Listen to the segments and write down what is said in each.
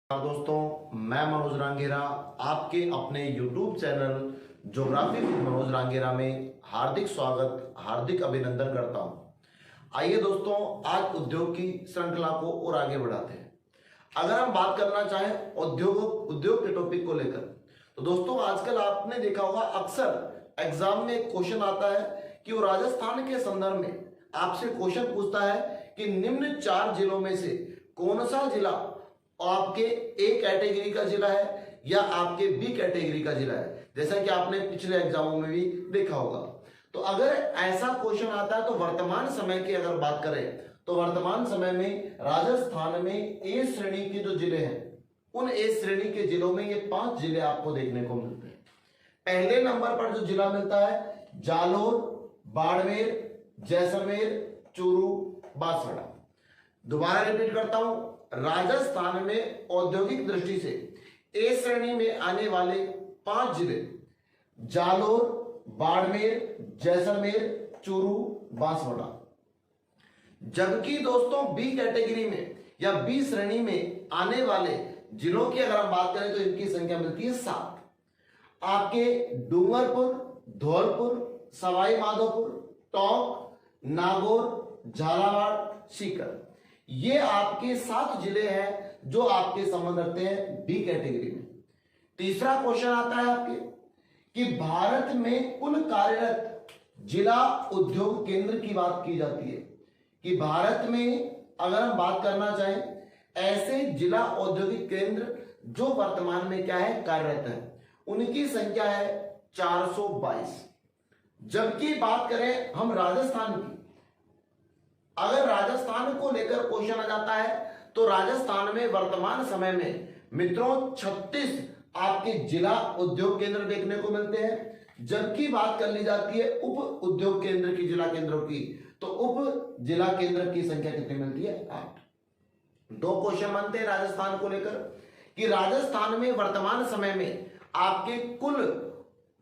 दोस्तों, मैं मनोज रांगेरा आपके अपने YouTube channel geography with Manoj Rangera में हार्दिक स्वागत, हार्दिक अभिनंदन करता हूं। आइए दोस्तों, आज उद्योग की श्रृंखला को और आगे बढ़ाते हैं। अगर हम बात करना चाहें उद्योग के टॉपिक को लेकर, तो दोस्तों आजकल आपने देखा होगा अक्सर एग्जाम में एक क्वेश्चन आता है कि वो राजस्थान के संदर्भ में आपसे क्वेश्चन पूछता है कि निम्न 4 जिलों में से कौन सा जिला आपके ए कैटेगरी का जिला है या आपके बी कैटेगरी का जिला है, जैसा कि आपने पिछले एग्जामों में भी देखा होगा। तो अगर ऐसा क्वेश्चन आता है तो वर्तमान समय की अगर बात करें तो वर्तमान समय में राजस्थान में ए श्रेणी के जो जिले हैं, उन ए श्रेणी के जिलों में ये 5 जिले आपको देखने को मिलते हैं। पहले नंबर पर जो जिला मिलता है जालोर, बाड़मेर, जैसलमेर, चूरू, बांसवाड़ा। दोबारा रिपीट करता हूं, राजस्थान में औद्योगिक दृष्टि से ए श्रेणी में आने वाले 5 जिले जालोर, बाड़मेर, जैसलमेर, चूरू, बांसवाड़ा। जबकि दोस्तों बी कैटेगरी में या बी श्रेणी में आने वाले जिलों की अगर हम बात करें तो इनकी संख्या मिलती है 7। आपके डूंगरपुर, धौलपुर, सवाई माधोपुर, टोंक, नागौर, झालावाड़, सीकर, ये आपके 7 जिले हैं जो आपके संबंध रखते हैं बी कैटेगरी में। तीसरा क्वेश्चन आता है आपके कि भारत में कुल कार्यरत जिला उद्योग केंद्र की बात की जाती है कि भारत में अगर हम बात करना चाहें ऐसे जिला औद्योगिक केंद्र जो वर्तमान में क्या है कार्यरत है, उनकी संख्या है 422। जबकि बात करें हम राजस्थान की, अगर राजस्थान को लेकर क्वेश्चन आ जाता है तो राजस्थान में वर्तमान समय में मित्रों 36 आपके जिला उद्योग केंद्र देखने को मिलते हैं। जबकि बात कर ली जाती है उप उद्योग केंद्र की, जिला केंद्रों की, तो उप जिला केंद्र की संख्या कितनी मिलती है? 8। 2 क्वेश्चन बनते हैं राजस्थान को लेकर कि राजस्थान में वर्तमान समय में आपके कुल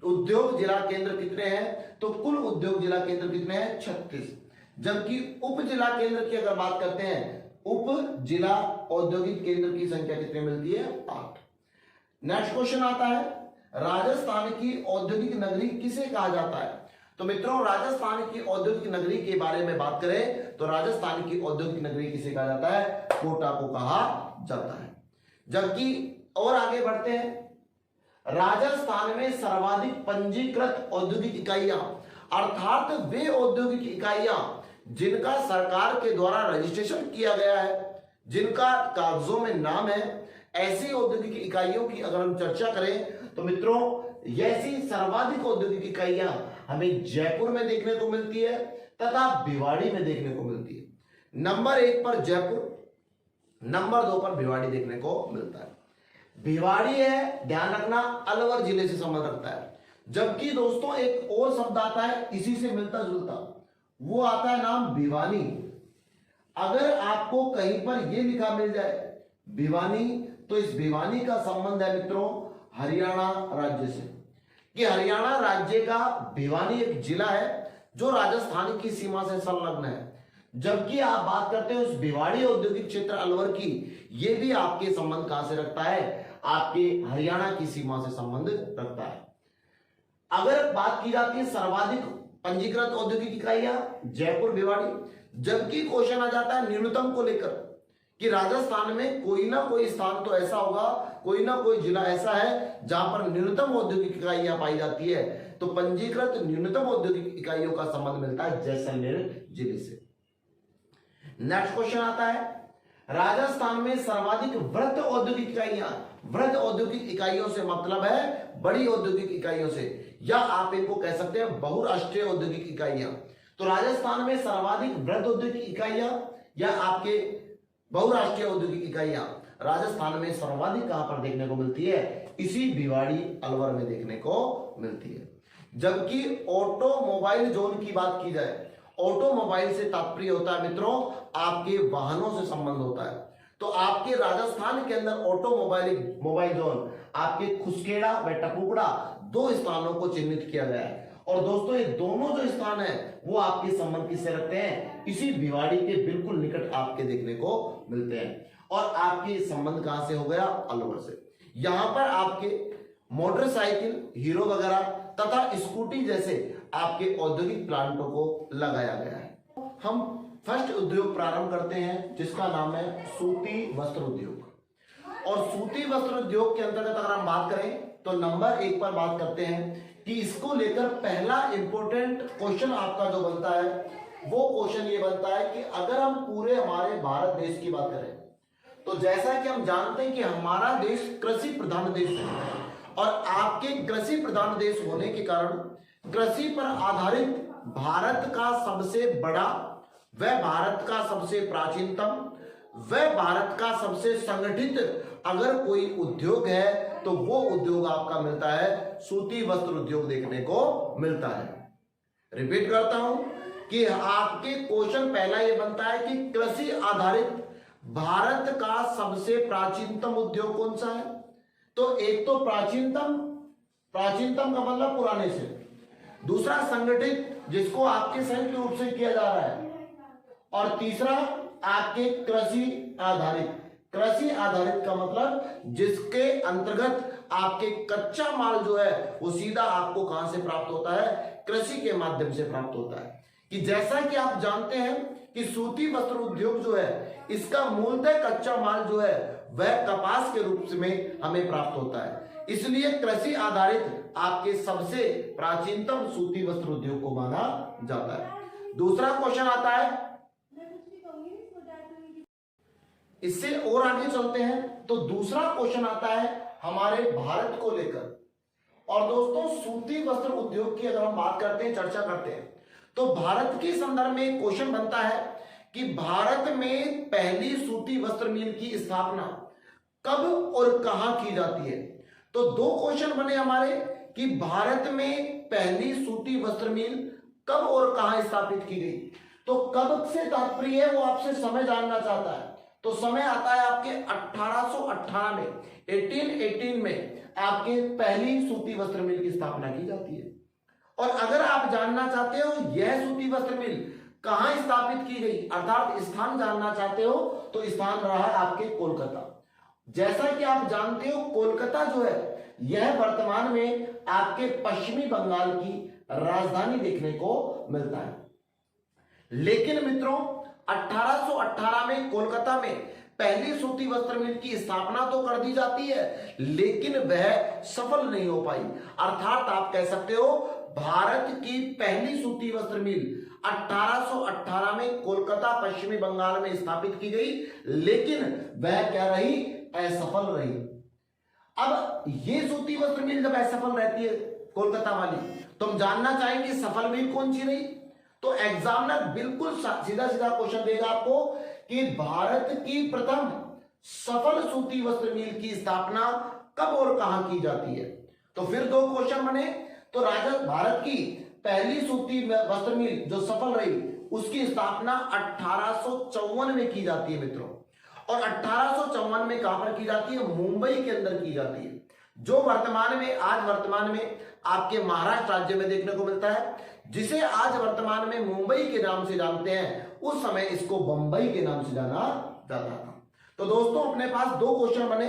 उद्योग जिला केंद्र कितने हैं, तो कुल उद्योग जिला केंद्र कितने हैं? 36। जबकि उप जिला केंद्र की अगर बात करते हैं, उप जिला औद्योगिक केंद्र की संख्या कितनी मिलती है? 8। नेक्स्ट क्वेश्चन आता है राजस्थान की औद्योगिक नगरी किसे कहा जाता है? तो मित्रों राजस्थान की औद्योगिक नगरी के बारे में बात करें तो राजस्थान की औद्योगिक नगरी किसे कहा जाता है? कोटा को कहा जाता है। जबकि और आगे बढ़ते हैं, राजस्थान में सर्वाधिक पंजीकृत औद्योगिक इकाइयां अर्थात वे औद्योगिक इकाइयां जिनका सरकार के द्वारा रजिस्ट्रेशन किया गया है, जिनका कागजों में नाम है, ऐसी औद्योगिक इकाइयों की अगर हम चर्चा करें तो मित्रों ऐसी सर्वाधिक औद्योगिक इकाइयां हमें जयपुर में देखने को मिलती है तथा भिवाड़ी में देखने को मिलती है। नंबर 1 पर जयपुर, नंबर 2 पर भिवाड़ी देखने को मिलता है। भिवाड़ी है, ध्यान रखना, अलवर जिले से संबंध रखता है। जबकि दोस्तों एक और शब्द आता है इसी से मिलता जुलता, वो आता है नाम भिवानी। अगर आपको कहीं पर यह लिखा मिल जाए भिवानी, तो इस भिवानी का संबंध है मित्रों हरियाणा राज्य से, कि हरियाणा राज्य का भिवानी एक जिला है जो राजस्थान की सीमा से संलग्न है। जबकि आप बात करते हैं उस भिवाड़ी औद्योगिक क्षेत्र अलवर की, यह भी आपके संबंध कहां से रखता है? आपके हरियाणा की सीमा से संबंध रखता है। अगर बात की जाती है सर्वाधिक पंजीकृत औद्योगिक इकाइयां, जयपुर, भिवाड़ी। जबकि क्वेश्चन आ जाता है न्यूनतम को लेकर कि राजस्थान में कोई ना कोई स्थान तो ऐसा होगा, कोई ना कोई जिला ऐसा है जहां पर न्यूनतम औद्योगिक इकाइयां पाई जाती है, तो पंजीकृत न्यूनतम औद्योगिक इकाइयों का संबंध मिलता है जैसलमेर जिले से। नेक्स्ट क्वेश्चन आता है राजस्थान में सर्वाधिक वृहत औद्योगिक इकाइयां, वृहत औद्योगिक इकाइयों से मतलब है बड़ी औद्योगिक इकाइयों से, या आप इनको कह सकते हैं बहुराष्ट्रीय औद्योगिक इकाइयां। तो राजस्थान में सर्वाधिक वृहत औद्योगिक इकाइयां या आपके बहुराष्ट्रीय औद्योगिक इकाइयां राजस्थान में सर्वाधिक कहां पर देखने को मिलती है? इसी भिवाड़ी अलवर में देखने को मिलती है। जबकि ऑटोमोबाइल जोन की बात की जाए, ऑटोमोबाइल से तात्पर्य होता है मित्रों आपके वाहनों से संबंध होता है। तो आपके राजस्थान के अंदर मोबाइल जोन आपके खुसखेड़ा व टपुकड़ा 2 स्थानों को चिन्हित किया गया है। और दोस्तों ये दोनों जो स्थान है वो आपके संबंध किससे रखते हैं? इसी भिवाड़ी के बिल्कुल निकट आपके देखने को मिलते हैं। और आपके संबंध कहां से हो गया? अलवर से। यहां पर आपके मोटरसाइकिल, हीरो वगैरह तथा स्कूटी जैसे आपके औद्योगिक प्लांटों को लगाया गया है। हम फर्स्ट उद्योग प्रारंभ करते हैं जिसका नाम है सूती वस्त्र उद्योग। और सूती वस्त्र उद्योग के अंतर्गत अगर हम बात करें तो नंबर 1 पर बात करते हैं कि इसको लेकर पहला इंपॉर्टेंट क्वेश्चन आपका जो बनता है वो क्वेश्चन ये बनता है कि अगर हम पूरे हमारे भारत देश की बात करें तो जैसा कि हम जानते हैं कि हमारा देश कृषि प्रधान देश है और आपके कृषि प्रधान देश होने के कारण कृषि पर आधारित भारत का सबसे बड़ा, वह भारत का सबसे प्राचीनतम, वह भारत का सबसे संगठित अगर कोई उद्योग है तो वो उद्योग आपका मिलता है सूती वस्त्र उद्योग देखने को मिलता है। रिपीट करता हूं कि आपके क्वेश्चन पहला ये बनता है कि कृषि आधारित भारत का सबसे प्राचीनतम उद्योग कौन सा है? तो एक तो प्राचीनतम, प्राचीनतम का मतलब पुराने से, दूसरा संगठित जिसको आपके संयुक्त रूप से किया जा रहा है, और तीसरा आपके कृषि आधारित। कृषि आधारित का मतलब जिसके अंतर्गत आपके कच्चा माल जो है वो सीधा आपको कहां से प्राप्त होता है? कृषि के माध्यम से प्राप्त होता है। कि जैसा कि आप जानते हैं कि सूती वस्त्र उद्योग जो है इसका मूलतः कच्चा माल जो है वह कपास के रूप में हमें प्राप्त होता है, इसलिए कृषि आधारित आपके सबसे प्राचीनतम सूती वस्त्र उद्योग को माना जाता है। दूसरा क्वेश्चन आता है, इससे और आगे चलते हैं तो दूसरा क्वेश्चन आता है हमारे भारत को लेकर। और दोस्तों सूती वस्त्र उद्योग की अगर हम बात करते हैं, चर्चा करते हैं, तो भारत के संदर्भ में क्वेश्चन बनता है कि भारत में पहली सूती वस्त्र मिल की स्थापना कब और कहां की जाती है। तो दो क्वेश्चन बने हमारे कि भारत में पहली सूती वस्त्र मिल कब और कहां स्थापित की गई। तो कब से तात्पर्य है वो आपसे समय जानना चाहता है, तो समय आता है आपके 1818 में, 1818 में आपके पहली सूती वस्त्र मिल की स्थापना की जाती है। और अगर आप जानना चाहते हो यह सूती वस्त्र मिल कहां स्थापित की गई, अर्थात स्थान जानना चाहते हो, तो स्थान रहा है आपके कोलकाता। जैसा कि आप जानते हो कोलकाता जो है यह वर्तमान में आपके पश्चिमी बंगाल की राजधानी देखने को मिलता है। लेकिन मित्रों 1818 में कोलकाता में पहली सूती वस्त्र मिल की स्थापना तो कर दी जाती है लेकिन वह सफल नहीं हो पाई। अर्थात आप कह सकते हो भारत की पहली सूती वस्त्र मिल 1818 में कोलकाता पश्चिमी बंगाल में स्थापित की गई, लेकिन वह क्या रही? असफल रही। अब ये सूती वस्त्र मिल जब असफल रहती है कोलकाता वाली, तो हम जानना चाहेंगे सफल मिल कौन सी रही। तो एग्जामिनर बिल्कुल सीधा सीधा क्वेश्चन देगा आपको कि भारत की प्रथम सफल सूती वस्त्र मिल की स्थापना कब और कहां की जाती है। तो फिर दो क्वेश्चन बने, तो भारत की पहली सूती वस्त्र मिल जो सफल रही उसकी स्थापना 1854 में की जाती है मित्रों। और 1854 में कहां पर की जाती है? मुंबई के अंदर की जाती है, जो वर्तमान में आपके महाराष्ट्र राज्य में देखने को मिलता है, जिसे आज वर्तमान में मुंबई के नाम से जानते हैं, उस समय इसको बंबई के नाम से जाना जाता था। तो दोस्तों अपने पास दो क्वेश्चन बने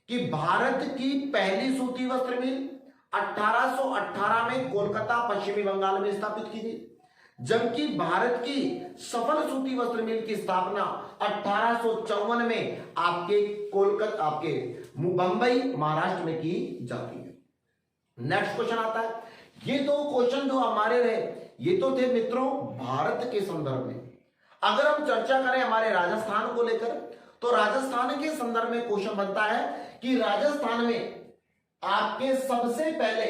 कि भारत की पहली सूती वस्त्र मिल 1818 में कोलकाता पश्चिमी बंगाल में स्थापित की गई, जबकि भारत की सफल सूती वस्त्र मिल की स्थापना 1854 में आपके बंबई महाराष्ट्र में की जाती है। नेक्स्ट क्वेश्चन आता है, ये दो क्वेश्चन जो हमारे रहे ये तो थे मित्रों भारत के संदर्भ में। अगर हम चर्चा करें हमारे राजस्थान को लेकर, तो राजस्थान के संदर्भ में क्वेश्चन बनता है कि राजस्थान में आपके सबसे पहले,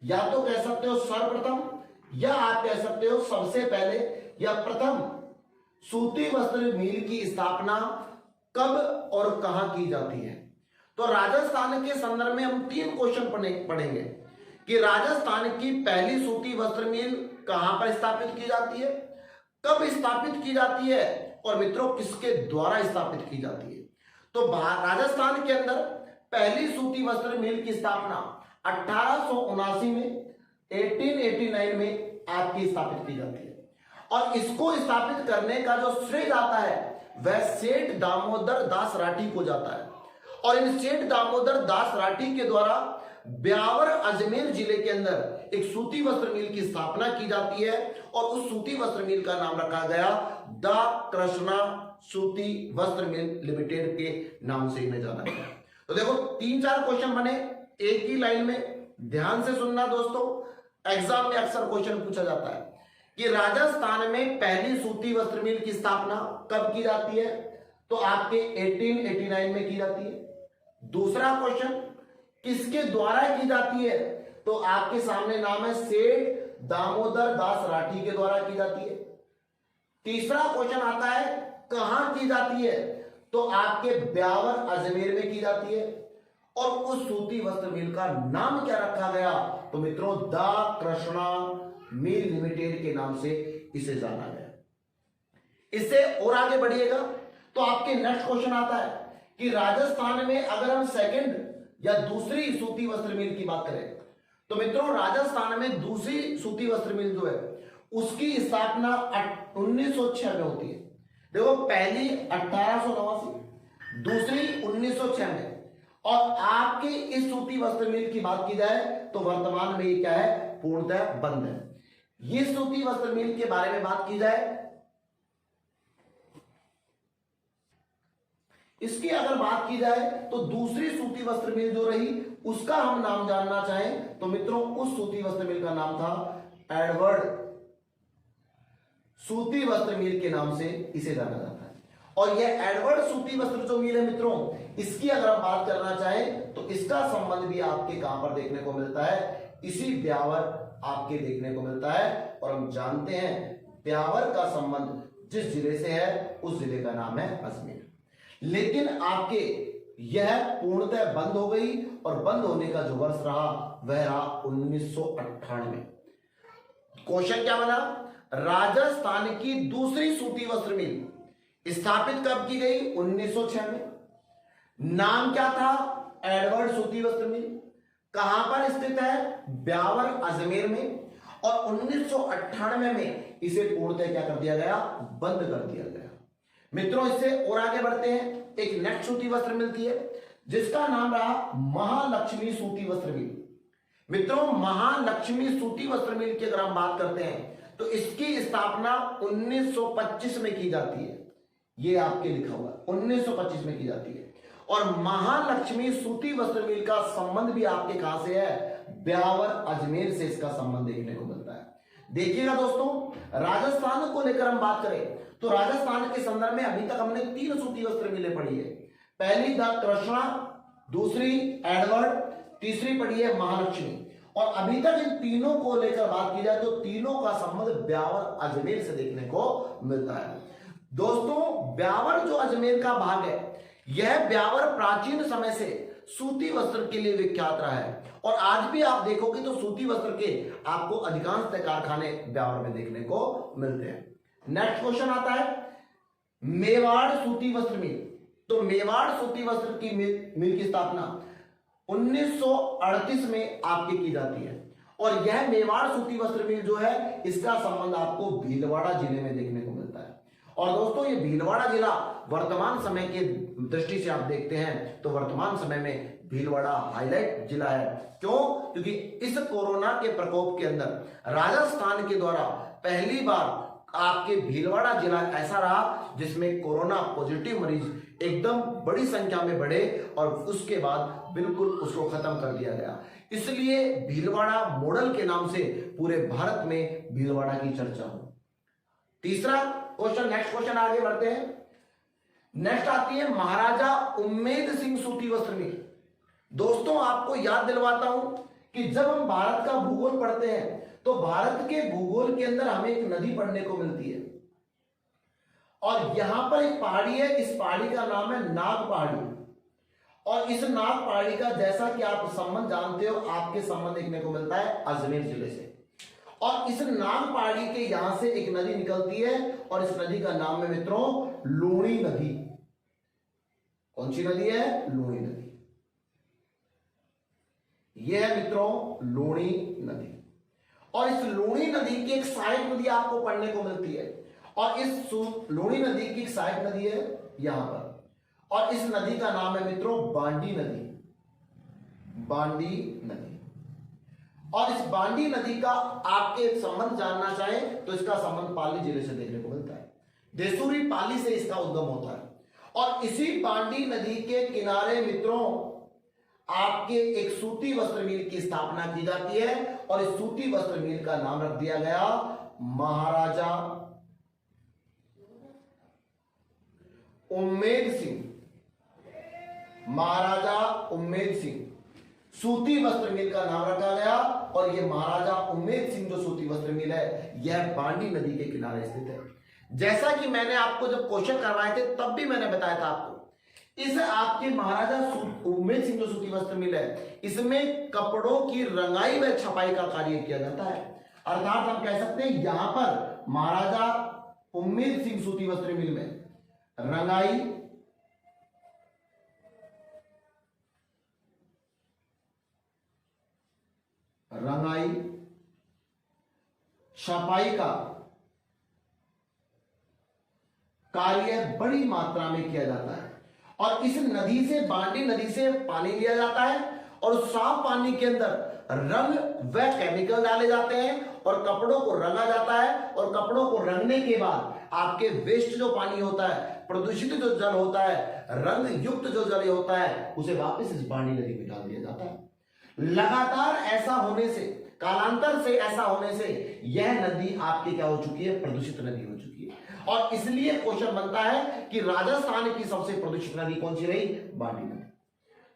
या तो कह सकते हो सर्वप्रथम, या आप कह सकते हो सबसे पहले या प्रथम सूती वस्त्र मिल की स्थापना कब और कहां की जाती है। तो राजस्थान के संदर्भ में हम तीन क्वेश्चन पढ़ेंगे कि राजस्थान की पहली सूती वस्त्र मिल कहां पर स्थापित की जाती है, कब स्थापित की जाती है, और मित्रों किसके द्वारा स्थापित की जाती है। तो राजस्थान के अंदर पहली सूती वस्त्र मिल की स्थापना 1879 में, 1889 में आपकी स्थापित की जाती है। और इसको स्थापित करने का जो श्रेय जाता है वह सेठ दामोदर दास राठी को जाता है और इन सेठ दामोदर दास राठी के द्वारा ब्यावर अजमेर जिले के अंदर एक सूती वस्त्र मिल की स्थापना की जाती है और उस सूती वस्त्र मिल का नाम रखा गया द कृष्णा सूती वस्त्र मिल लिमिटेड के नाम से इन्हें जाना गया। तो देखो 3-4 क्वेश्चन बने एक ही लाइन में, ध्यान से सुनना दोस्तों, एग्जाम में अक्सर क्वेश्चन पूछा जाता है कि राजस्थान में पहली सूती वस्त्र मिल की स्थापना कब की जाती है, तो आपके 1889 में की जाती है। दूसरा क्वेश्चन किसके द्वारा की जाती है, तो आपके सामने नाम है सेठ दामोदर दास राठी के द्वारा की जाती है। तीसरा क्वेश्चन आता है कहां की जाती है, तो आपके ब्यावर अजमेर में की जाती है और उस सूती वस्त्र मिल का नाम क्या रखा गया, तो मित्रों द कृष्णा मिल लिमिटेड के नाम से इसे जाना गया। इससे और आगे बढ़िएगा तो आपके नेक्स्ट क्वेश्चन आता है कि राजस्थान में अगर हम सेकंड या दूसरी सूती वस्त्र मिल की बात करें, तो मित्रों राजस्थान में दूसरी सूती वस्त्र मिल जो है उसकी स्थापना 1906 में होती है। देखो पहली 1889, दूसरी 1906 में, और आपके इस सूती वस्त्र मिल की बात की जाए तो वर्तमान में ये क्या है, पूर्णतः बंद है। ये सूती वस्त्र मिल के बारे में बात की जाए, इसकी अगर बात की जाए तो दूसरी सूती वस्त्र मिल जो रही उसका हम नाम जानना चाहें तो मित्रों उस सूती वस्त्र मिल का नाम था एडवर्ड सूती वस्त्र मिल के नाम से इसे जाना जाता है। और यह एडवर्ड सूती वस्त्र जो मिल है मित्रों, इसकी अगर हम बात करना चाहें तो इसका संबंध भी आपके कहां पर देखने को मिलता है, इसी ब्यावर आपके देखने को मिलता है। और हम जानते हैं ब्यावर का संबंध जिस जिले से है उस जिले का नाम है अजमेर। लेकिन आपके यह पूर्णतः बंद हो गई और बंद होने का जो वर्ष रहा वह रहा 1998। क्वेश्चन क्या बना, राजस्थान की दूसरी सूती वस्त्र मिल स्थापित कब की गई, 1906 में। नाम क्या था, एडवर्ड सूती वस्त्र मिल। कहां पर स्थित है, ब्यावर अजमेर में। और 1998 में इसे पूर्णतः क्या कर दिया गया, बंद कर दिया गया। मित्रों इससे और आगे बढ़ते हैं, एक नेक्स्ट सूती वस्त्र मिलती है जिसका नाम रहा महालक्ष्मी सूती वस्त्र मिल। मित्रों महालक्ष्मी सूती वस्त्र मिल की अगर हम बात करते हैं तो इसकी स्थापना 1925 में की जाती है। ये आपके लिखा हुआ 1925 में की जाती है। और महालक्ष्मी सूती वस्त्र मिल का संबंध भी आपके कहां से है, ब्यावर अजमेर से इसका संबंध देखने को मिलता है। देखिएगा दोस्तों राजस्थान को लेकर हम बात करें तो राजस्थान के संदर्भ में अभी तक हमने 3 सूती वस्त्र मिलें पढ़ी है। पहली द कृष्णा, दूसरी एडवर्ड, तीसरी पढ़ी है महालक्ष्मी। और अभी तक इन तीनों को लेकर बात की जाए तो तीनों का संबंध ब्यावर अजमेर से देखने को मिलता है। दोस्तों ब्यावर जो अजमेर का भाग है, यह ब्यावर प्राचीन समय से सूती वस्त्र के लिए विख्यात रहा है। और आज भी आप देखोगे तो सूती वस्त्र के आपको अधिकांश कारखाने ब्यावर में देखने को मिलते हैं। नेक्स्ट क्वेश्चन आता है मेवाड़ सूती वस्त्र मिल। तो मेवाड़ सूती वस्त्र की मिल की स्थापना 1938 में आपकी की जाती है। और यह मेवाड़ सूती वस्त्र मिल जो है इसका संबंध आपको भीलवाड़ा जिले में देखने को मिलता है। और दोस्तों ये भीलवाड़ा जिला वर्तमान समय के दृष्टि से आप देखते हैं तो वर्तमान समय में भीलवाड़ा हाईलाइट जिला है। क्यों, क्योंकि इस कोरोना के प्रकोप के अंदर राजस्थान के द्वारा पहली बार आपके भीलवाड़ा जिला ऐसा रहा जिसमें कोरोना पॉजिटिव मरीज एकदम बड़ी संख्या में बढ़े और उसके बाद बिल्कुल उसको खत्म कर दिया गया। इसलिए भीलवाड़ा मॉडल के नाम से पूरे भारत में भीलवाड़ा की चर्चा हो। तीसरा क्वेश्चन, नेक्स्ट क्वेश्चन आगे बढ़ते हैं। नेक्स्ट आती है महाराजा उम्मेद सिंह सूती वस्त्र मिल। दोस्तों आपको याद दिलवाता हूं कि जब हम भारत का भूगोल पढ़ते हैं तो भारत के भूगोल के अंदर हमें एक नदी पढ़ने को मिलती है और यहां पर एक पहाड़ी है, इस पहाड़ी का नाम है नाग पहाड़ी। और इस नाग पहाड़ी का जैसा कि आप संबंध जानते हो, आपके संबंध देखने को मिलता है अजमेर जिले से। और इस नाग पहाड़ी के यहां से एक नदी निकलती है और इस नदी का नाम है मित्रों लूणी नदी। कौन सी नदी है, लूणी नदी। यह है मित्रों लूणी नदी। और इस लूणी नदी की एक सहायक नदी आपको पढ़ने को मिलती है और इस लूणी नदी की सहायक नदी है यहां पर, और इस नदी का नाम है मित्रों बांडी नदी। बांडी नदी। और इस बांडी नदी का आपके संबंध जानना चाहें तो इसका संबंध पाली जिले से देखने को मिलता है। देसूरी पाली से इसका उद्गम होता है, और इसी बांडी नदी के किनारे मित्रों आपके एक सूती वस्त्र मिल की स्थापना की जाती है, और इस सूती वस्त्र मिल का नाम रख दिया गया महाराजा उम्मेद सिंह। महाराजा उम्मेद सिंह सूती वस्त्र मिल का नाम रखा गया, और यह महाराजा उम्मेद सिंह जो सूती वस्त्र मिल है यह बांडी नदी के किनारे स्थित है। जैसा कि मैंने आपको जब क्वेश्चन करवाए थे तब भी मैंने बताया था आपको, इस आपके महाराजा उम्मेद सिंह जो सूती वस्त्र मिल है इसमें कपड़ों की रंगाई व छपाई का कार्य किया जाता है। अर्थात हम कह सकते हैं यहां पर महाराजा उम्मेद सिंह सूती वस्त्र मिल में रंगाई, छपाई का कार्य बड़ी मात्रा में किया जाता है, और इस नदी से बांडी नदी से पानी लिया जाता है, और उस साफ पानी के अंदर रंग व केमिकल डाले जाते हैं और कपड़ों को रंगा जाता है, और कपड़ों को रंगने के बाद आपके वेस्ट जो पानी होता है, प्रदूषित जो जल होता है, रंग युक्त जो जल होता है, उसे वापस इस बांडी नदी में डाल दिया जाता है। लगातार ऐसा होने से, कालांतर से ऐसा होने से यह नदी आपकी क्या हो चुकी है, प्रदूषित नदी हो चुकी है। और इसलिए क्वेश्चन बनता है कि राजस्थान की सबसे प्रदूषित नदी कौन सी रही, बांडी नदी।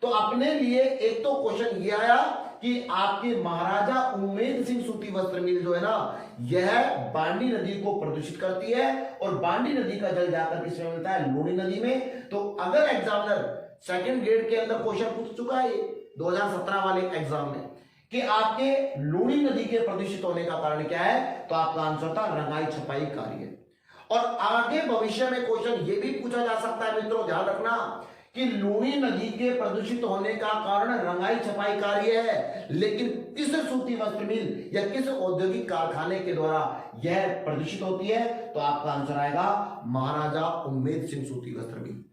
तो अपने लिए एक तो क्वेश्चन ये आया कि आपके महाराजा उम्मेद सिंह सूती वस्त्र मिल जो है ना, यह बांडी नदी को प्रदूषित करती है, और बांडी नदी का जल जाकर किसमें मिलता है, लूणी नदी में। तो अगर एग्जामिनर सेकंड ग्रेड के अंदर क्वेश्चन पूछ चुका है 2017 वाले एग्जाम में कि आपके लूणी नदी के प्रदूषित होने का कारण क्या है, तो आपका आंसर था रंगाई छपाई कार्य। और आगे भविष्य में क्वेश्चन ये भी पूछा जा सकता है मित्रों, ध्यान रखना कि लूणी नदी के प्रदूषित होने का कारण रंगाई छपाई कार्य है, लेकिन किस सूती वस्त्र मिल या किस औद्योगिक कारखाने के द्वारा यह प्रदूषित होती है, तो आपका आंसर आएगा महाराजा उम्मेद सिंह सूती वस्त्र मिल।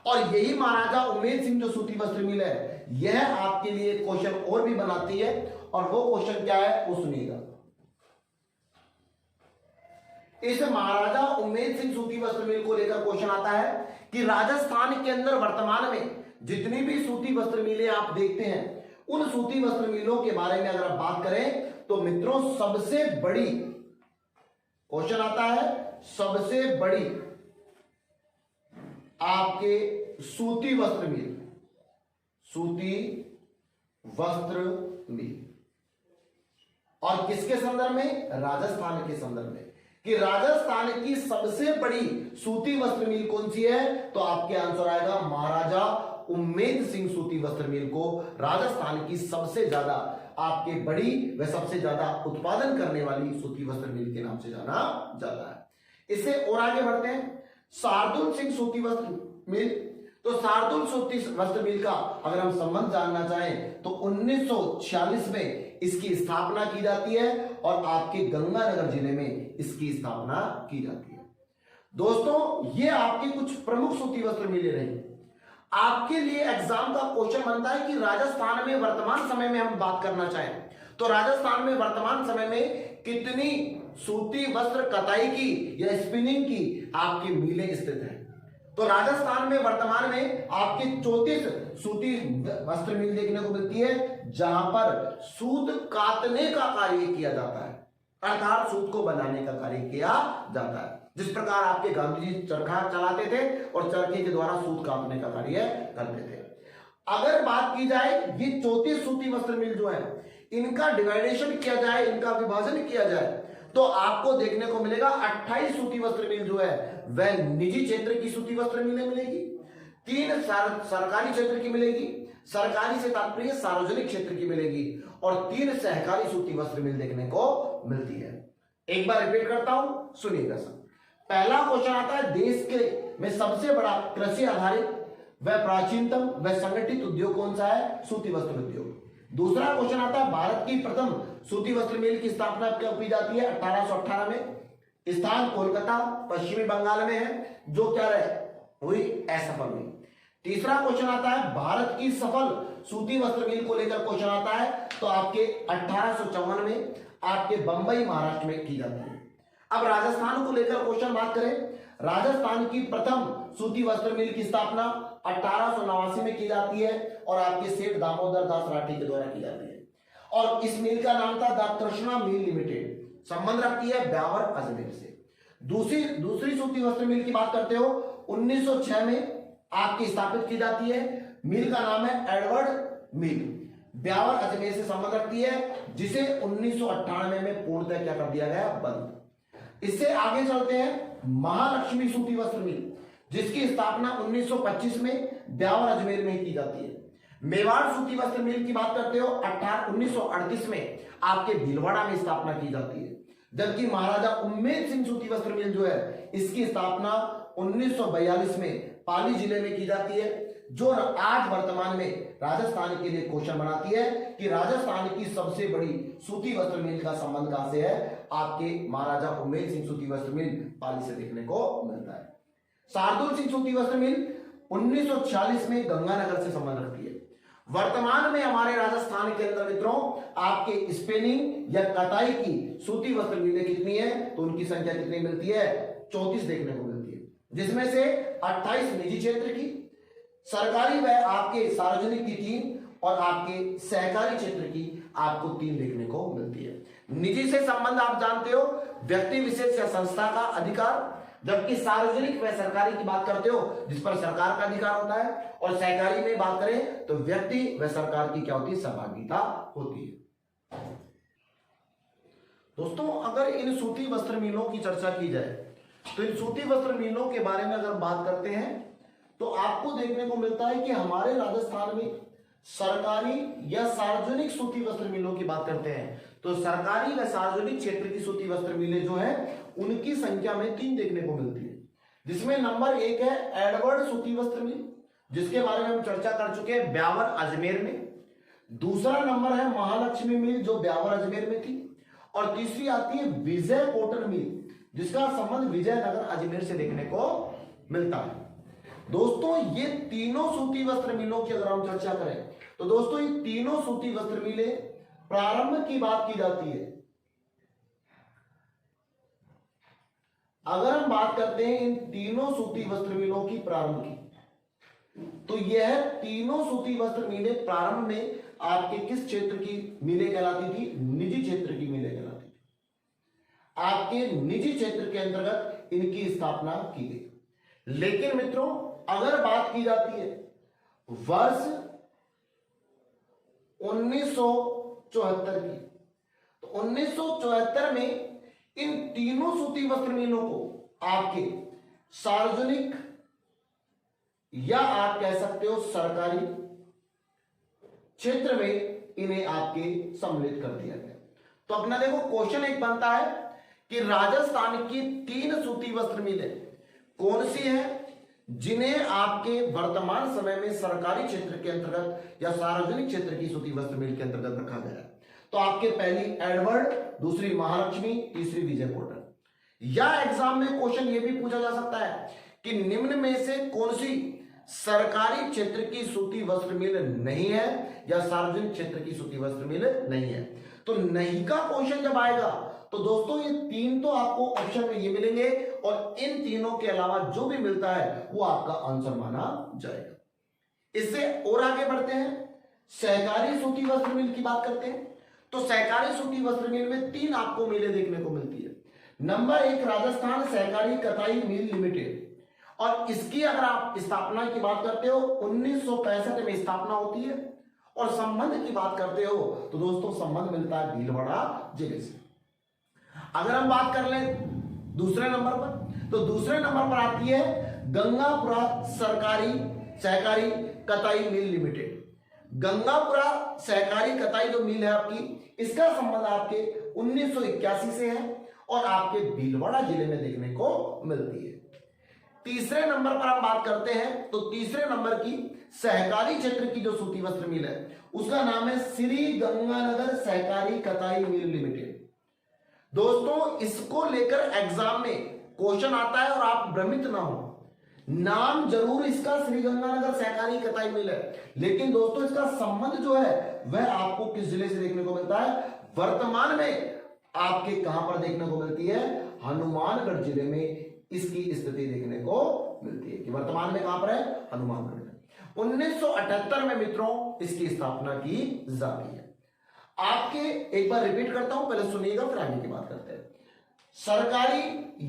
और यही महाराजा उम्मेद सिंह जो सूती वस्त्र मिल है, यह आपके लिए क्वेश्चन और भी बनाती है, और वो क्वेश्चन क्या है वो सुनिएगा। इस महाराजा उम्मेद सिंह सूती वस्त्र मिल को लेकर क्वेश्चन आता है कि राजस्थान के अंदर वर्तमान में जितनी भी सूती वस्त्र मिलें आप देखते हैं, उन सूती वस्त्र मिलों के बारे में अगर आप बात करें तो मित्रों सबसे बड़ी, क्वेश्चन आता है सबसे बड़ी आपके सूती वस्त्र मिल, सूती वस्त्र मिल, और किसके संदर्भ में, राजस्थान के संदर्भ में, कि राजस्थान की सबसे बड़ी सूती वस्त्र मिल कौन सी है, तो आपके आंसर आएगा महाराजा उम्मेद सिंह सूती वस्त्र मिल को राजस्थान की सबसे ज्यादा आपके बड़ी व सबसे ज्यादा उत्पादन करने वाली सूती वस्त्र मिल के नाम से जाना जाता है। इससे और आगे बढ़ते हैं, शार्दुल सिंह सूती वस्त्र मिल। तो शार्दुल सूती वस्त्र मिल का अगर हम संबंध जानना चाहें तो 1946 में इसकी स्थापना की जाती है, और आपके गंगानगर जिले में इसकी स्थापना की जाती है। दोस्तों ये आपकी कुछ प्रमुख सूती वस्त्र मिलें रही। आपके लिए एग्जाम का क्वेश्चन बनता है कि राजस्थान में वर्तमान समय में हम बात करना चाहें तो राजस्थान में वर्तमान समय में कितनी सूती वस्त्र कताई की या स्पिनिंग की आपकी मिलें स्थित हैं। तो राजस्थान में वर्तमान में आपके 34 सूती वस्त्र मिल देखने को मिलती है, जहां पर सूत काटने का कार्य किया जाता है, अर्थात सूत को बनाने का कार्य किया जाता है। जिस प्रकार आपके गांधी जी चरखा चलाते थे और चरखे के द्वारा सूत काटने का कार्य करते थे। अगर बात की जाए ये 34 सूती वस्त्र मिल जो है, इनका डिवाइडेशन किया जाए, इनका विभाजन किया जाए, तो आपको देखने को मिलेगा 28 सूती वस्त्र मिल जो है वह निजी क्षेत्र की सूती वस्त्र मिलें मिलेगी, 3 सरकारी क्षेत्र की मिलेगी, सरकारी से तात्पर्य सार्वजनिक क्षेत्र की मिलेगी, और 3 सहकारी सूती वस्त्र मिल देखने को मिलती है। एक बार रिपीट करता हूं, सुनिएगा सर। पहला क्वेश्चन आता है देश के में सबसे बड़ा कृषि आधारित व प्राचीनतम व संगठित उद्योग कौन सा है, सूती वस्त्र उद्योग। दूसरा क्वेश्चन आता है भारत की प्रथम सूती वस्त्र मिल की स्थापना कब की जाती है, 1818 में। स्थान कोलकाता पश्चिमी बंगाल में है, जो क्या रहे हुई असफल हुई। तीसरा क्वेश्चन आता है भारत की सफल सूती वस्त्र मिल को लेकर क्वेश्चन आता है, तो आपके 1854 में आपके बंबई महाराष्ट्र में की जाती है। अब राजस्थान को लेकर क्वेश्चन बात करें, राजस्थान की प्रथम सूती वस्त्र मिल की स्थापना 1889 में की जाती है और आपके सेठ दामोदर दास राठी के द्वारा की जाती है, और इस मिल का नाम था द कृष्णा मिल लिमिटेड, संबंध रखती है ब्यावर अजमेर से। दूसरी सूती वस्त्र मिल की बात करते हो 1906 में आपकी स्थापित की जाती है, मिल का नाम है एडवर्ड मिल, ब्यावर अजमेर से संबंध रखती है, जिसे 1998 में पूर्णतः क्या कर दिया गया, बंद। इससे आगे चलते हैं महालक्ष्मी सूती वस्त्र मिल, जिसकी स्थापना 1925 में ब्यावर अजमेर में की जाती है। मेवाड़ सूती वस्त्र मिल की बात करते हो 1938 में आपके भीलवाड़ा में स्थापना की जाती है, जबकि महाराजा उम्मेद सिंह सूती वस्त्र मिल जो है इसकी स्थापना 1942 में पाली जिले में की जाती है, जो आज वर्तमान में राजस्थान के लिए क्वेश्चन बनाती है कि राजस्थान की सबसे बड़ी सूती वस्त्र मिल का संबंध कहां से है, आपके महाराजा उम्मेद सिंह सूती वस्त्र मिल पाली से देखने को मिलता है। शार्दुल सिंह सूती वस्त्र मिल 1946 में गंगानगर से संबंध रखती है। वर्तमान में हमारे राजस्थान के अंदर मित्रों आपके स्पिनिंग या कताई की सूती वस्त्र मिलें कितनी है, तो उनकी संख्या कितनी मिलती है, 34 देखने को मिलती है, जिसमें से 28 निजी क्षेत्र की, सरकारी व आपके सार्वजनिक की 3 और आपके सहकारी क्षेत्र की आपको 3 देखने को मिलती है। निजी से संबंध आप जानते हो व्यक्ति विशेष या संस्था का अधिकार, जबकि सार्वजनिक व सरकारी की बात करते हो जिस पर सरकार का अधिकार होता है, और सहकारी में बात करें तो व्यक्ति व सरकार की क्या होती है, सहभागिता होती है। दोस्तों अगर इन सूती वस्त्र मिलों की चर्चा की जाए तो इन सूती वस्त्र मिलों के बारे में अगर बात करते हैं तो आपको देखने को मिलता है कि हमारे राजस्थान में सरकारी या सार्वजनिक सूती वस्त्र मिलों की बात करते हैं तो सरकारी व सार्वजनिक क्षेत्र की सूती वस्त्र मिलें जो है उनकी संख्या में 3 देखने को मिलती है, जिसमें नंबर 1 है एडवर्ड सूती वस्त्र मिल, जिसके बारे में हम चर्चा कर चुके हैं ब्यावर अजमेर में। दूसरा नंबर है महालक्ष्मी मिल जो ब्यावर अजमेर में थी, और तीसरी आती है विजय कॉटन मिल, जिसका संबंध विजयनगर अजमेर से देखने को मिलता है। दोस्तों ये तीनों सूती वस्त्र मिलों की अगर हम चर्चा करें तो दोस्तों ये तीनों सूती वस्त्र मिलें प्रारंभ की बात की जाती है। अगर हम बात करते हैं इन तीनों सूती वस्त्र मिलों की प्रारंभ की, तो यह तीनों सूती वस्त्र मिलें प्रारंभ में आपके किस क्षेत्र की मिलें कहलाती थी, निजी क्षेत्र की मिलें कहलाती थी। आपके निजी क्षेत्र के अंतर्गत इनकी स्थापना की गई। लेकिन मित्रों अगर बात की जाती है वर्ष 1974 की, तो 1974 में इन तीनों सूती वस्त्र मिलों को आपके सार्वजनिक या आप कह सकते हो सरकारी क्षेत्र में इन्हें आपके सम्मिलित कर दिया गया। तो अपना देखो क्वेश्चन एक बनता है कि राजस्थान की 3 सूती वस्त्र मिलें कौन सी हैं जिन्हें आपके वर्तमान समय में सरकारी क्षेत्र के अंतर्गत या सार्वजनिक क्षेत्र की सूती वस्त्र मिल के अंतर्गत रखा गया है। तो आपके पहली एडवर्ड, दूसरी महालक्ष्मी, तीसरी विजय कॉटन। या एग्जाम में क्वेश्चन ये भी पूछा जा सकता है कि निम्न में से कौन सी सरकारी क्षेत्र की सूती वस्त्र मिल नहीं है या सार्वजनिक क्षेत्र की सूती वस्त्र मिल नहीं है। तो नहीं का क्वेश्चन जब आएगा तो दोस्तों ये 3 तो आपको ऑप्शन में ये मिलेंगे और इन तीनों के अलावा जो भी मिलता है वो आपका आंसर माना जाएगा। इससे और आगे बढ़ते हैं, सहकारी सूती वस्त्र मिल की बात करते हैं। तो सहकारी सूती वस्त्र मिल में 3 आपको मिलें देखने को मिलती है। नंबर 1 राजस्थान सहकारी कताई मिल लिमिटेड, और इसकी अगर आप स्थापना की बात करते हो 1965 में स्थापना होती है, और संबंध की बात करते हो तो दोस्तों संबंध मिलता है भीलवाड़ा जिले से। अगर हम बात कर लें दूसरे नंबर पर, तो दूसरे नंबर पर आती है गंगापुरा सरकारी सहकारी कताई मिल लिमिटेड। गंगापुरा सहकारी कताई जो मिल है आपकी, इसका संबंध आपके 1981 से है और आपके भीलवाड़ा जिले में देखने को मिलती है। तीसरे नंबर पर हम बात करते हैं तो तीसरे नंबर की सहकारी क्षेत्र की जो सूती वस्त्र मिल है उसका नाम है श्री गंगानगर सहकारी कताई मिल लिमिटेड, दोस्तों इसको लेकर एग्जाम में क्वेश्चन आता है और आप भ्रमित ना हो। नाम जरूर इसका श्रीगंगानगर सहकारी कताई मिल है, लेकिन दोस्तों इसका संबंध जो है वह आपको किस जिले से देखने को मिलता है? वर्तमान में आपके कहां पर देखने को मिलती है? हनुमानगढ़ जिले में इसकी स्थिति देखने को मिलती है कि वर्तमान में कहां पर है? हनुमानगढ़ में। 1978 में मित्रों इसकी स्थापना की जाती है। आपके एक बार रिपीट करता हूं, पहले सुनिएगा फिर आगे की बात करते हैं। सरकारी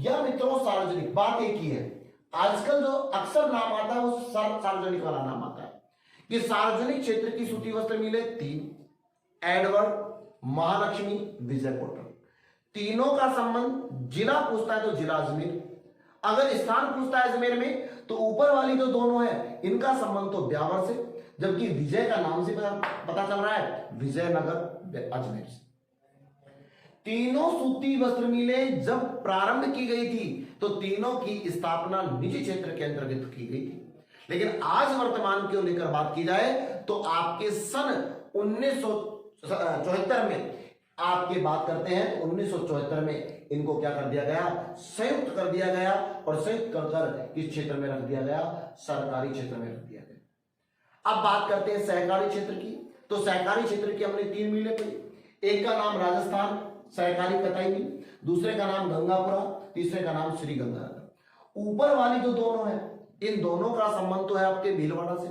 या मित्रों सार्वजनिक, बात एक ही है। आजकल जो अक्सर नाम आता है वो सार्वजनिक वाला नाम आता है कि सार्वजनिक क्षेत्र की सूती वस्त्र मिले 3, एडवर्ड, महालक्ष्मी, विजय कॉटन। तीनों का संबंध जिला पूछता है तो जिला अजमेर, अगर स्थान पूछता है अजमेर में तो ऊपर वाली जो दोनों है इनका संबंध तो ब्यावर से, जबकि विजय का नाम से पता चल रहा है विजयनगर अजमेर से। तीनों सूती वस्त्र मिलें जब प्रारंभ की गई थी तो तीनों की स्थापना निजी क्षेत्र के अंतर्गत की गई थी, लेकिन आज वर्तमान को लेकर बात की जाए तो आपके सन 1974 में आपके बात करते हैं तो 1974 में इनको क्या कर दिया गया? संयुक्त कर दिया गया, और संयुक्त कर किस क्षेत्र में रख दिया गया? सरकारी क्षेत्र में रख दिया गया। अब बात करते हैं सहकारी क्षेत्र की। तो सहकारी क्षेत्र की हमने 3 मिलें पढ़ी। एक का नाम राजस्थान सहकारी कताई मिल, दूसरे का नाम गंगापुरा, तीसरे का नाम श्रीगंगानगर। ऊपर वाली जो दोनों है इन दोनों का संबंध तो है आपके भीलवाड़ा से,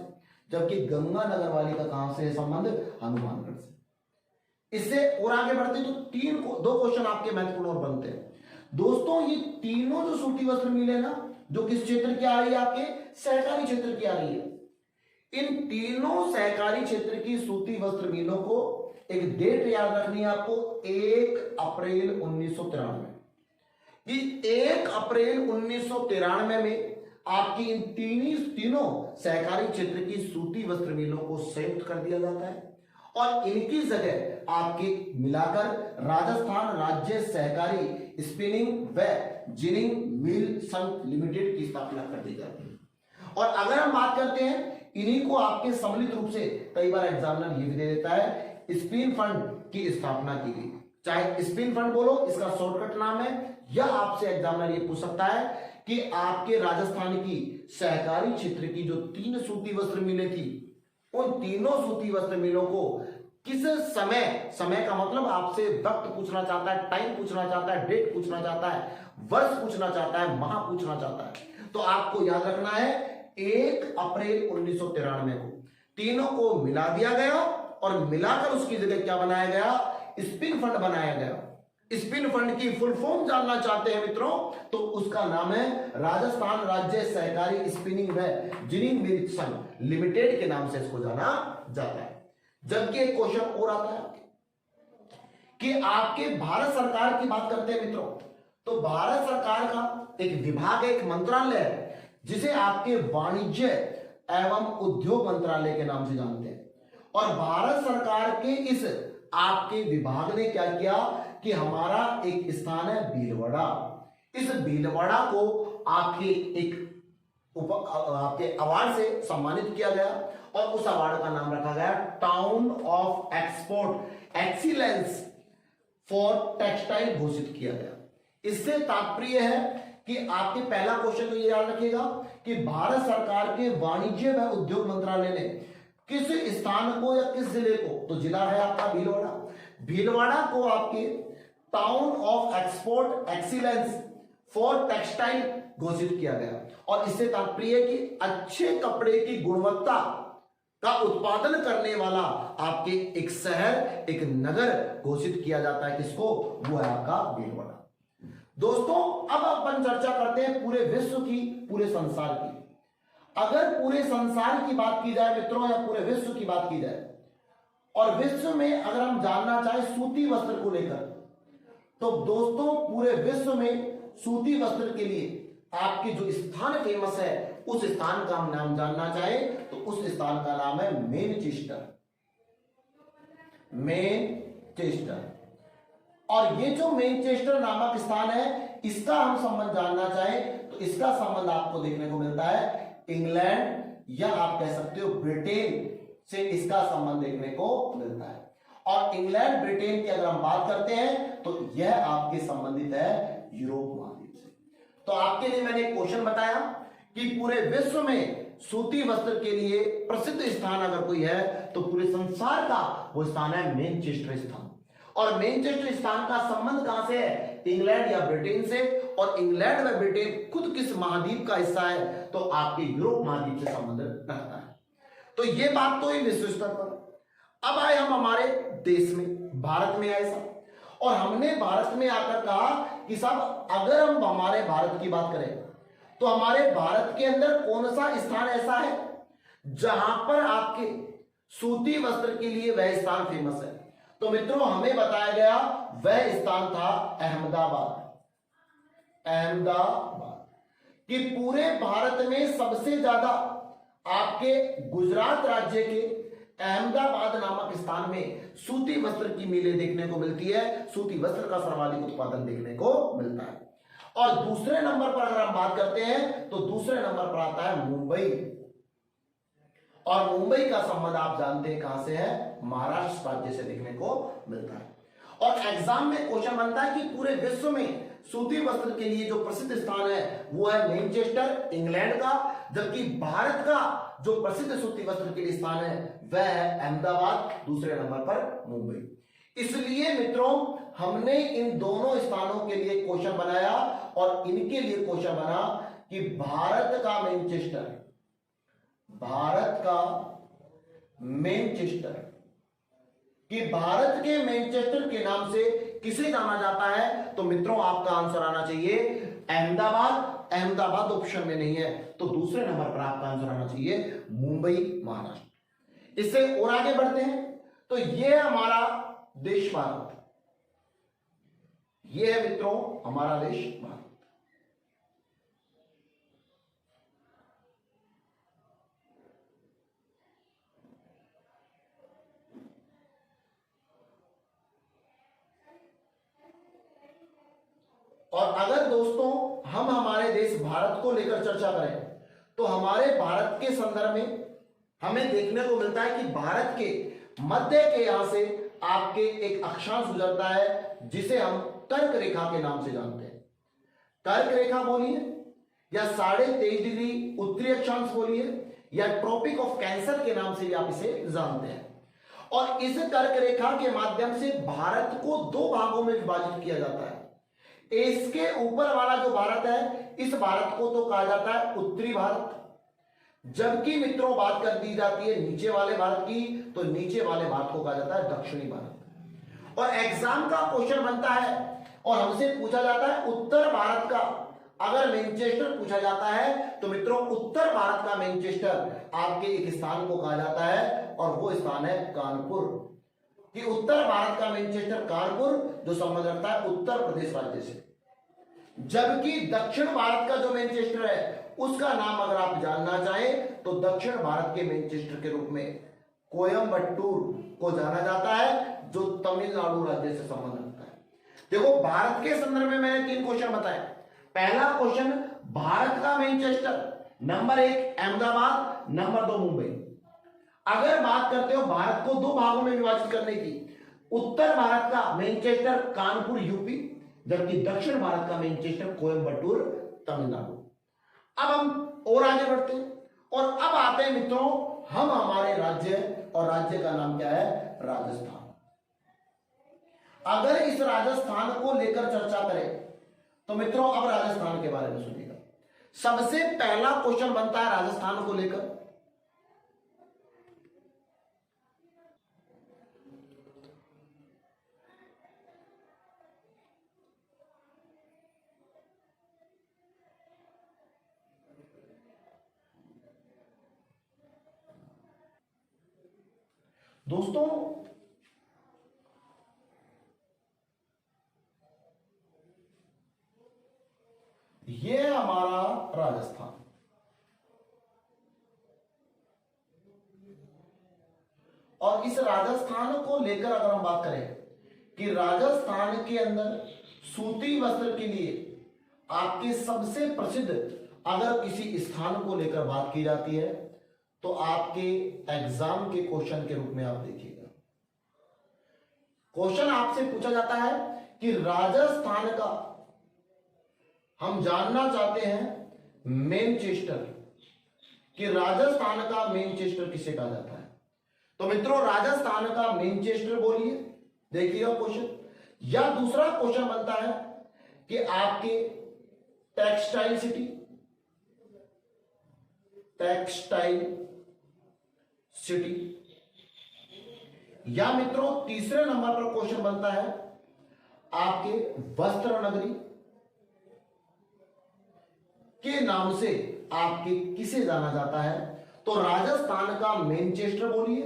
जबकि गंगानगर वाली का कहां से संबंध? हनुमानगढ़ से। इससे और आगे बढ़ते तो 2 क्वेश्चन आपके महत्वपूर्ण और बनते हैं। दोस्तों ये तीनों जो सूती वस्त्र मिले ना, जो किस क्षेत्र की आ रही है? आपके सहकारी क्षेत्र की आ रही है। इन तीनों सहकारी क्षेत्र की सूती वस्त्र मिलों को एक डेट याद रखनी है आपको, 1 अप्रैल 1993। कि 1 अप्रैल 1993 में आपकी इन तीनों सहकारी क्षेत्र की सूती वस्त्र मिलों को संयुक्त कर दिया जाता है और इनकी जगह आपके मिलाकर राजस्थान राज्य सहकारी स्पिनिंग व जिनिंग मिल संघ लिमिटेड की स्थापना कर दी जाती है। और अगर हम बात करते हैं इन्हीं को आपके सम्मिलित रूप से कई बार एग्जामिनर ये भी दे देता है स्पिन फंड की स्थापना की गई। चाहे स्पिन फंड बोलो, इसका शॉर्टकट नाम है, या आपसे एग्जामिनर ये पूछ सकता है कि आपके राजस्थान की सहकारी क्षेत्र की जो 3 सूती वस्त्र मिलें थी उन तीनों सूती वस्त्र मिलों को किस समय का मतलब आपसे वक्त पूछना चाहता है, टाइम पूछना चाहता है, डेट पूछना चाहता है, वर्ष पूछना चाहता है, माह पूछना चाहता है, तो आपको याद रखना है 1 अप्रैल 1993 को तीनों को मिला दिया गया और मिलाकर उसकी जगह क्या बनाया गया? स्पिन फंड बनाया गया। स्पिन फंड की फुल फॉर्म जानना चाहते हैं मित्रों तो उसका नाम है राजस्थान राज्य सहकारी स्पिनिंग व जिनिंग मिल संघ लिमिटेड के नाम से इसको जाना जाता है। जबकि एक क्वेश्चन और आता है कि आपके भारत सरकार की बात करते हैं मित्रों, तो भारत सरकार का एक विभाग है, एक मंत्रालय है जिसे आपके वाणिज्य एवं उद्योग मंत्रालय के नाम से जानते हैं। और भारत सरकार के इस आपके विभाग ने क्या किया कि हमारा एक स्थान है भीलवाड़ा, इस भीलवाड़ा को आपके एक आपके अवार्ड से सम्मानित किया गया और उस अवार्ड का नाम रखा गया town of export excellence for textile घोषित किया गया। इससे तात्पर्य है कि आपके पहला क्वेश्चन तो ये याद रखिएगा कि भारत सरकार के वाणिज्य व उद्योग मंत्रालय ने किस स्थान को या किस जिले को, तो जिला है आपका भीलवाड़ा, भीलवाड़ा को आपके town of export excellence for textile घोषित किया गया। और इससे तात्पर्य कि अच्छे कपड़े की गुणवत्ता का उत्पादन करने वाला आपके एक शहर, एक नगर घोषित किया जाता है। किसको? वो है आपका भीलवाड़ा। दोस्तों अब अपन चर्चा करते हैं पूरे विश्व की, पूरे संसार की। अगर पूरे संसार की बात की जाए मित्रों या पूरे विश्व की बात की जाए और विश्व में अगर हम जानना चाहें सूती वस्त्र को लेकर, तो दोस्तों पूरे विश्व में सूती वस्त्र के लिए आपके जो स्थान फेमस है उस स्थान का हम नाम जानना चाहें तो उस स्थान का नाम है मैनचेस्टर। मैनचेस्टर। और ये जो मैनचेस्टर नामक स्थान है इसका हम संबंध जानना चाहें तो इसका संबंध आपको देखने को मिलता है इंग्लैंड या आप कह सकते हो ब्रिटेन से इसका संबंध देखने को मिलता है। और इंग्लैंड ब्रिटेन की अगर हम बात करते हैं तो यह आपके संबंधित है यूरोप महाद्वीप से। तो आपके लिए मैंने एक क्वेश्चन बताया कि पूरे विश्व में सूती वस्त्र के लिए प्रसिद्ध स्थान अगर कोई है तो पूरे संसार का वो स्थान है मैनचेस्टर स्थान। और मैनचेस्टर स्थान का संबंध कहां से है? इंग्लैंड या ब्रिटेन से। और इंग्लैंड व ब्रिटेन खुद किस महाद्वीप का हिस्सा है? तो आपके यूरोप महाद्वीप से संबंध रखता है। तो ये बात तो ही विश्व स्तर पर। अब आए हम हमारे देश में, भारत में आए साहब, और हमने भारत में आकर कहा कि साहब अगर हम हमारे भारत की बात करें तो हमारे भारत के अंदर कौन सा स्थान ऐसा है जहां पर आपके सूती वस्त्र के लिए वह स्थान फेमस है? तो मित्रों हमें बताया गया वह स्थान था अहमदाबाद। अहमदाबाद कि पूरे भारत में सबसे ज्यादा आपके गुजरात राज्य के अहमदाबाद नामक स्थान में सूती वस्त्र की मिलें देखने को मिलती है, सूती वस्त्र का सर्वाधिक उत्पादन देखने को मिलता है। और दूसरे नंबर पर अगर हम बात करते हैं तो दूसरे नंबर पर आता है मुंबई। और मुंबई का संबंध आप जानते हैं कहां से है? महाराष्ट्र राज्य से देखने को मिलता है। और एग्जाम में क्वेश्चन बनता है कि पूरे विश्व में सूती वस्त्र के लिए जो प्रसिद्ध स्थान है वो है मैनचेस्टर इंग्लैंड का, जबकि भारत का जो प्रसिद्ध सूती वस्त्र के लिए स्थान है वह है अहमदाबाद, दूसरे नंबर पर मुंबई। इसलिए मित्रों हमने इन दोनों स्थानों के लिए क्वेश्चन बनाया और इनके लिए क्वेश्चन बना कि भारत का मैनचेस्टर, भारत का मैनचेस्टर, कि भारत के मैनचेस्टर के नाम से किसे जाना जाता है? तो मित्रों आपका आंसर आना चाहिए अहमदाबाद। अहमदाबाद ऑप्शन में नहीं है तो दूसरे नंबर पर आपका आंसर आना चाहिए मुंबई, महाराष्ट्र। इससे और आगे बढ़ते हैं तो यह हमारा देश भारत, यह है मित्रों हमारा देश भारत। और अगर दोस्तों हम हमारे देश भारत को लेकर चर्चा करें तो हमारे भारत के संदर्भ में हमें देखने को मिलता है कि भारत के मध्य के यहां से आपके एक अक्षांश गुजरता है जिसे हम कर्क रेखा के नाम से जानते हैं। कर्क रेखा बोलिए या 23.5 डिग्री उत्तरी अक्षांश बोलिए या ट्रॉपिक ऑफ कैंसर के नाम से भी आप इसे जानते हैं। और इस कर्क रेखा के माध्यम से भारत को दो भागों में विभाजित किया जाता है। इसके ऊपर वाला जो भारत है इस भारत को तो कहा जाता है उत्तरी भारत, जबकि मित्रों बात कर दी जाती है नीचे वाले भारत की तो नीचे वाले भारत को कहा जाता है दक्षिणी भारत। और एग्जाम का क्वेश्चन बनता है और हमसे पूछा जाता है उत्तर भारत का अगर मैनचेस्टर पूछा जाता है तो मित्रों उत्तर भारत का मैनचेस्टर आपके एक स्थान को कहा जाता है और वो स्थान है कानपुर। कि उत्तर भारत का मैनचेस्टर कानपुर जो संबंध रखता है उत्तर प्रदेश राज्य से, जबकि दक्षिण भारत का जो मैनचेस्टर है उसका नाम अगर आप जानना चाहें तो दक्षिण भारत के मैनचेस्टर के रूप में कोयम्बटूर को जाना जाता है जो तमिलनाडु राज्य से संबंध रखता है। देखो भारत के संदर्भ में मैंने 3 क्वेश्चन बताए। पहला क्वेश्चन भारत का Manchester, number 1 Ahmedabad, number 2 Mumbai. अगर बात करते हो भारत को दो भागों में विभाजित करने की, उत्तर भारत का मैनचेस्टर कानपुर यूपी, जबकि दक्षिण भारत का मैनचेस्टर कोयम्बटूर तमिलनाडु। अब हम और आगे बढ़ते हैं और अब आते हैं मित्रों हम हमारे राज्य, और राज्य का नाम क्या है? राजस्थान। अगर इस राजस्थान को लेकर चर्चा करें तो मित्रों अब राजस्थान के बारे में सुनिएगा। सबसे पहला क्वेश्चन बनता है राजस्थान को लेकर। दोस्तों ये हमारा राजस्थान, और इस राजस्थान को लेकर अगर हम बात करें कि राजस्थान के अंदर सूती वस्त्र के लिए आपके सबसे प्रसिद्ध अगर किसी स्थान को लेकर बात की जाती है तो आपके एग्जाम के क्वेश्चन के रूप में आप देखिएगा क्वेश्चन आपसे पूछा जाता है कि राजस्थान का, हम जानना चाहते हैं मैनचेस्टर, कि राजस्थान का मैनचेस्टर किसे कहा जाता है। तो मित्रों राजस्थान का मैनचेस्टर बोलिए, देखिएगा क्वेश्चन। या दूसरा क्वेश्चन बनता है कि आपके टेक्सटाइल सिटी, टेक्सटाइल सिटी। या मित्रों तीसरे नंबर पर क्वेश्चन बनता है आपके वस्त्र नगरी के नाम से आपके किसे जाना जाता है। तो राजस्थान का मैनचेस्टर बोलिए,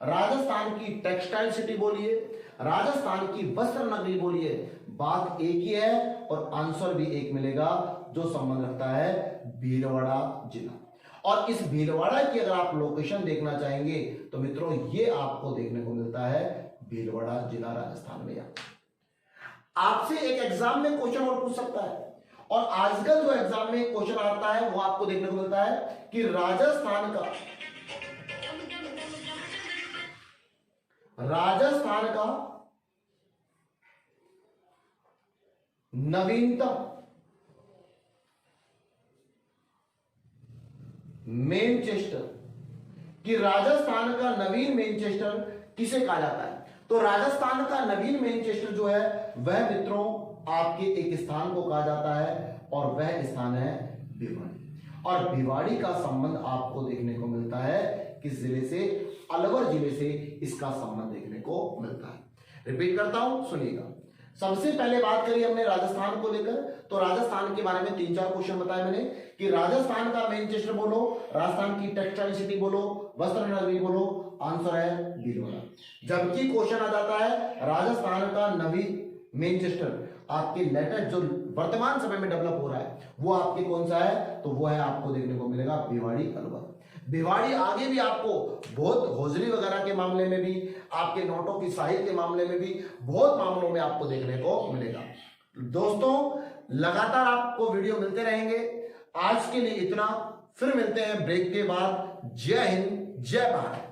राजस्थान की टेक्सटाइल सिटी बोलिए, राजस्थान की वस्त्र नगरी बोलिए, बात एक ही है और आंसर भी एक मिलेगा, जो संबंध रखता है भीलवाड़ा जिला। और इस भीलवाड़ा की अगर आप लोकेशन देखना चाहेंगे तो मित्रों ये आपको देखने को मिलता है भीलवाड़ा जिला राजस्थान में। आपसे एक एग्जाम में क्वेश्चन और पूछ सकता है, और आजकल जो एग्जाम में क्वेश्चन आता है वो आपको देखने को मिलता है कि राजस्थान का नवीनतम मैनचेस्टर, कि राजस्थान का नवीन मैनचेस्टर किसे कहा जाता है। तो राजस्थान का नवीन मैनचेस्टर जो है वह मित्रों आपके एक स्थान को कहा जाता है, और वह स्थान है भिवाड़ी। और भिवाड़ी का संबंध आपको देखने को मिलता है किस जिले से, अलवर जिले से इसका संबंध देखने को मिलता है। रिपीट करता हूं, सुनिएगा। सबसे पहले बात करी हमने राजस्थान को लेकर, तो राजस्थान के बारे में 3-4 क्वेश्चन बताए मैंने कि राजस्थान का मैनचेस्टर बोलो, राजस्थान की टेक्सटाइल सिटी बोलो, वस्त्र नगरी बोलो, आंसर है भीलवाड़ा। जबकि क्वेश्चन आ जाता है राजस्थान का नवीन मैनचेस्टर, आपके लेटेस्ट जो वर्तमान समय में डेवलप हो रहा है वो आपके कौन सा है, तो वो है आपको देखने को मिलेगा भिवाड़ी अलवर। भिवाड़ी आगे भी आपको बहुत होजरी वगैरह के मामले में भी, आपके नोटों की साहित्य के मामले में भी बहुत मामलों में आपको देखने को मिलेगा। दोस्तों लगातार आपको वीडियो मिलते रहेंगे। आज के लिए इतना, फिर मिलते हैं ब्रेक के बाद। जय हिंद, जय भारत।